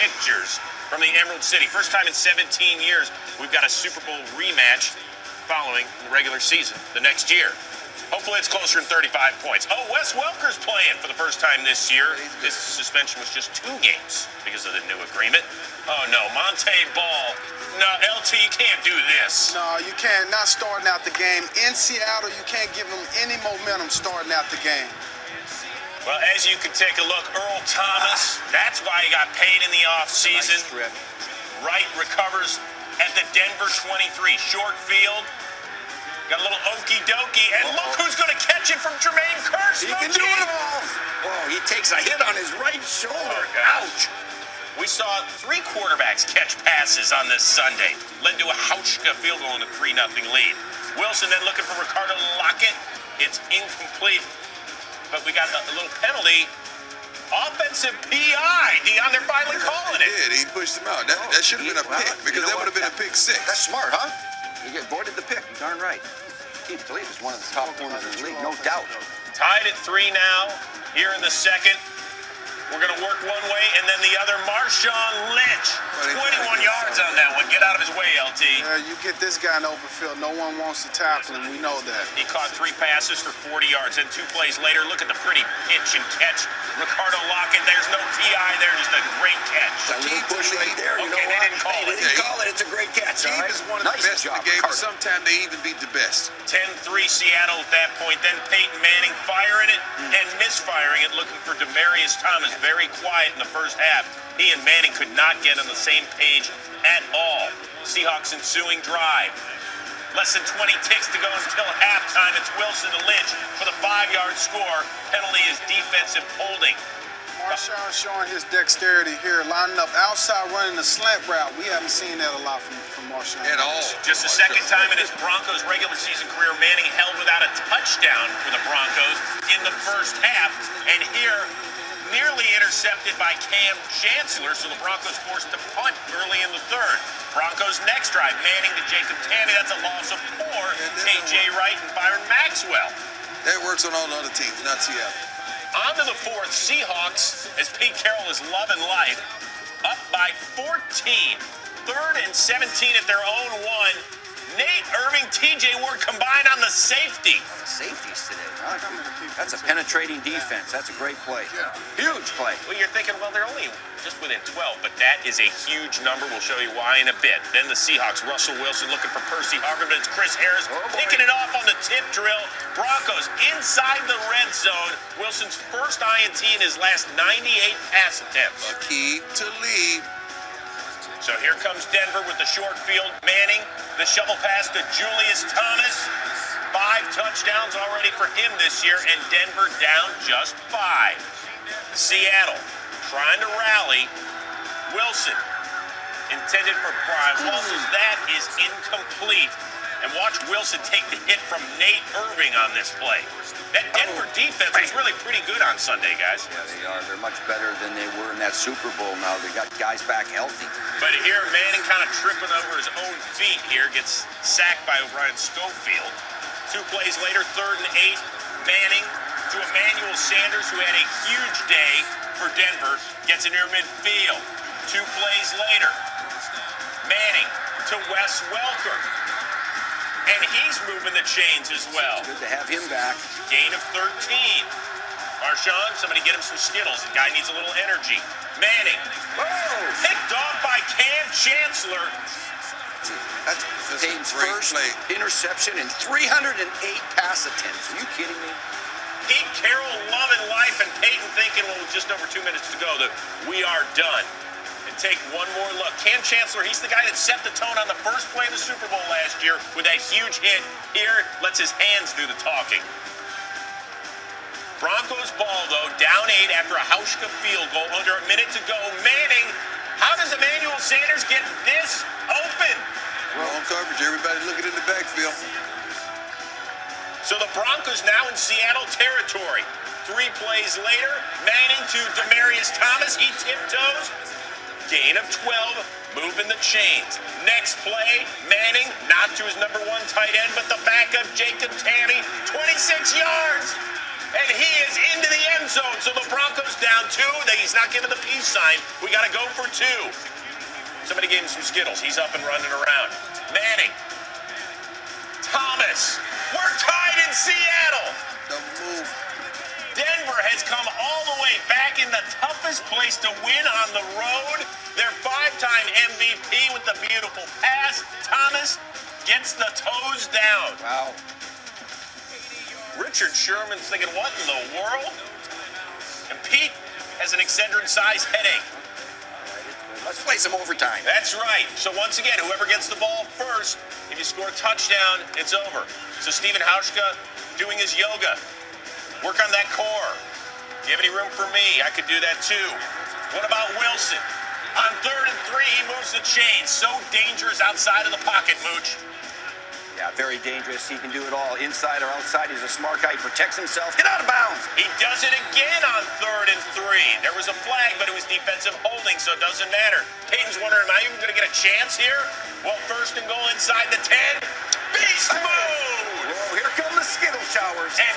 pictures from the Emerald City. First time in 17 years we've got a Super Bowl rematch following the regular season the next year. Hopefully it's closer than 35 points. Oh, Wes Welker's playing for the first time this year. His suspension was just 2 games because of the new agreement. Oh, no, Monte Ball. No, LT, you can't do this. No, you can't. Not starting out the game. In Seattle, you can't give them any momentum starting out the game. Well, as you can take a look, Earl Thomas, that's why he got paid in the offseason. Nice. Wright recovers at the Denver 23. Short field. Got a little okie dokie, and look who's going to catch it from Jermaine Kearse. He can do it all. Oh, he takes a hit on his right shoulder. Ouch. We saw 3 quarterbacks catch passes on this Sunday. Led to a Hauschka field goal in a 3-0 lead. Wilson then looking for Ricardo Lockett. It's incomplete, but we got a little penalty. Offensive PI. Dion, they're finally calling it. He pushed him out. That should have been a pick, because that would have been a pick 6. That's smart, huh? You avoided the pick. You're darn right. Keith Philippe is one of the top corners in the league, no doubt. Tied at 3 now, here in the second. We're going to work one way and then the other. Marshawn Lynch, 21 yards on that one. Get out of his way, LT. You get this guy in open field, no one wants to tackle him. We know that. He caught 3 passes for 40 yards. Then 2 plays later, look at the pretty pitch and catch. Ricardo Lockett, there's no PI there, just a great catch. A little push right there. You know they what? didn't call it. They didn't call it. It's a great catch. Team is one of the best in the game, but sometimes they even beat the best. 10-3 Seattle at that point. Then Peyton Manning firing it and misfiring it, looking for Demaryius Thomas. Very quiet in the first half. He and Manning could not get on the same page at all. Seahawks ensuing drive. Less than 20 ticks to go until halftime. It's Wilson to Lynch for the 5-yard score. Penalty is defensive holding. Marshawn showing his dexterity here, lining up outside, running the slant route. We haven't seen that a lot from Marshawn. At all. Just the second time in his Broncos regular season career, Manning held without a touchdown for the Broncos in the first half. And here, nearly intercepted by Cam Chancellor, so the Broncos forced to punt early in the third. Broncos next drive, Manning to Jacob Tamme. That's a loss of 4. K.J. Wright and Byron Maxwell. That works on all the other teams, not Seattle. On to the 4th, Seahawks, as Pete Carroll is loving life, up by 14. 3rd and 17 at their own 1. Nate Irving, TJ Ward combined on the safety. Safeties today. Huh? That's a penetrating defense. That's a great play. Huge play. Well, you're thinking, well, they're only just within 12, but that is a huge number. We'll show you why in a bit. Then the Seahawks, Russell Wilson looking for Percy Harvin, but it's Chris Harris picking it off on the tip drill. Broncos inside the red zone. Wilson's first INT in his last 98 pass attempts. A key to lead. So here comes Denver with the short field. Manning, the shovel pass to Julius Thomas. 5 touchdowns already for him this year, and Denver down just 5. Seattle trying to rally. Wilson intended for Brian Walters. That is incomplete. And watch Wilson take the hit from Nate Irving on this play. That Denver defense is really pretty good on Sunday, guys. Yeah, they are. They're much better than they were in that Super Bowl now. They got guys back healthy. But here, Manning kind of tripping over his own feet here. Gets sacked by O'Brien Schofield. 2 plays later, 3rd and 8. Manning to Emmanuel Sanders, who had a huge day for Denver. Gets it near midfield. 2 plays later. Manning to Wes Welker. And he's moving the chains as well. Good to have him back. Gain of 13. Marshawn, somebody get him some Skittles. The guy needs a little energy. Manning. Picked off by Cam Chancellor. That's Dame's first interception in 308 pass attempts. Are you kidding me? Pete Carroll loving life, and Peyton thinking, well, with just over 2 minutes to go, that we are done. And take one more look. Cam Chancellor, he's the guy that set the tone on the first play of the Super Bowl last year with that huge hit. Here, lets his hands do the talking. Broncos ball, though, down 8 after a Hauschka field goal. Under a minute to go. Manning, how does Emmanuel Sanders get this open? Wrong coverage. Everybody looking in the backfield. So the Broncos now in Seattle territory. 3 plays later, Manning to Demaryius Thomas. He tiptoes. Gain of 12, moving the chains. Next play, Manning, not to his number 1 tight end, but the backup, Jacob Tamme, 26 yards. And he is into the end zone. So the Broncos down 2. He's not giving the peace sign. We got to go for 2. Somebody gave him some Skittles. He's up and running around. Manning. Thomas. We're tied in Seattle. The move. Denver has come all the way back in the toughest place to win on the road. Their 5-time MVP with the beautiful pass. Thomas gets the toes down. Wow. Richard Sherman's thinking, what in the world? And Pete has an Excedrin-sized headache. Let's play some overtime. That's right. So once again, whoever gets the ball first, if you score a touchdown, it's over. So Stephen Hauschka doing his yoga. Work on that core. Do you have any room for me? I could do that too. What about Wilson? On 3rd and 3, he moves the chains. So dangerous outside of the pocket, Mooch. Yeah, very dangerous. He can do it all, inside or outside. He's a smart guy. He protects himself. Get out of bounds. He does it again on 3rd and 3. There was a flag, but it was defensive holding, so it doesn't matter. Peyton's wondering, am I even going to get a chance here? Well, 1st and goal inside the 10. Beast mode! Whoa, here come the Skittle showers. And